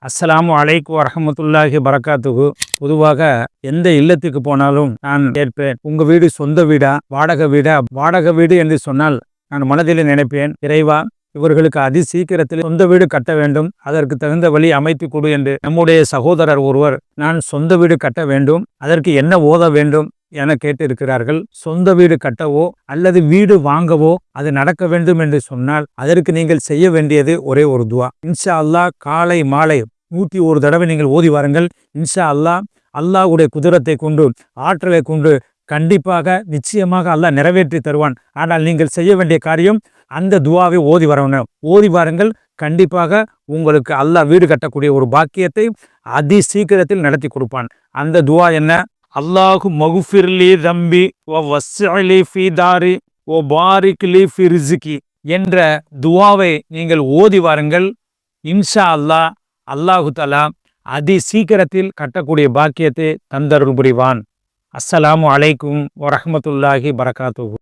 அஸ்ஸலாமு அலைக்கும் வரஹ்மத்துல்லாஹி பரக்காத்துஹு. பொதுவாக எந்த இல்லத்துக்கு போனாலும் நான் கேட்பேன், உங்க வீடு சொந்த வீடா வாடகை வீடா? வாடகை வீடு என்று சொன்னால் நான் மனதில் நினைப்பேன், இறைவா இவர்களுக்கு அதி சீக்கிரத்தில் சொந்த வீடு கட்ட வேண்டும், அதற்கு தகுந்த வழி அமைத்து கொடு என்று. நம்முடைய சகோதரர் ஒருவர், நான் சொந்த வீடு கட்ட வேண்டும், அதற்கு என்ன ஓத வேண்டும் என கேட்டிருக்கிறார்கள். சொந்த வீடு கட்டவோ அல்லது வீடு வாங்கவோ அது நடக்க வேண்டும் என்று சொன்னால் அதற்கு நீங்கள் செய்ய வேண்டியது ஒரே ஒரு துவா. இன்ஷா அல்லாஹ் காலை மாலை 101 தடவை நீங்கள் ஓதி வாருங்கள். இன்ஷா அல்லாஹ் அல்லாஹ்வுடைய குதிரத்தை கொண்டு, ஆற்றலை கொண்டு கண்டிப்பாக நிச்சயமாக அல்லாஹ் நிறைவேற்றி தருவான். ஆனால் நீங்கள் செய்ய வேண்டிய காரியம் அந்த துவாவை ஓதி வரணும். ஓதி வாருங்கள். கண்டிப்பாக உங்களுக்கு அல்லாஹ் வீடு கட்டக்கூடிய ஒரு பாக்கியத்தை அதி சீக்கிரத்தில் நடத்தி கொடுப்பான். அந்த துவா என்ன? அல்லாஹு மகுஃபிர்லி தம்பி வ வஸ்ஸிலி ஃபீ தாரி வ பாரிக்லி ஃபீ ரிஸ்கி என்ற துவாவை நீங்கள் ஓதி வாருங்கள். இன்ஷா அல்லாஹ் அல்லாஹு தஆலா அதி சீக்கிரத்தில் கட்டக்கூடிய பாக்கியத்தை தந்தருள் புரிவான். அஸ்ஸலாமு அலைக்கும் வரஹ்மத்துல்லாஹி பரக்காத்துஹு.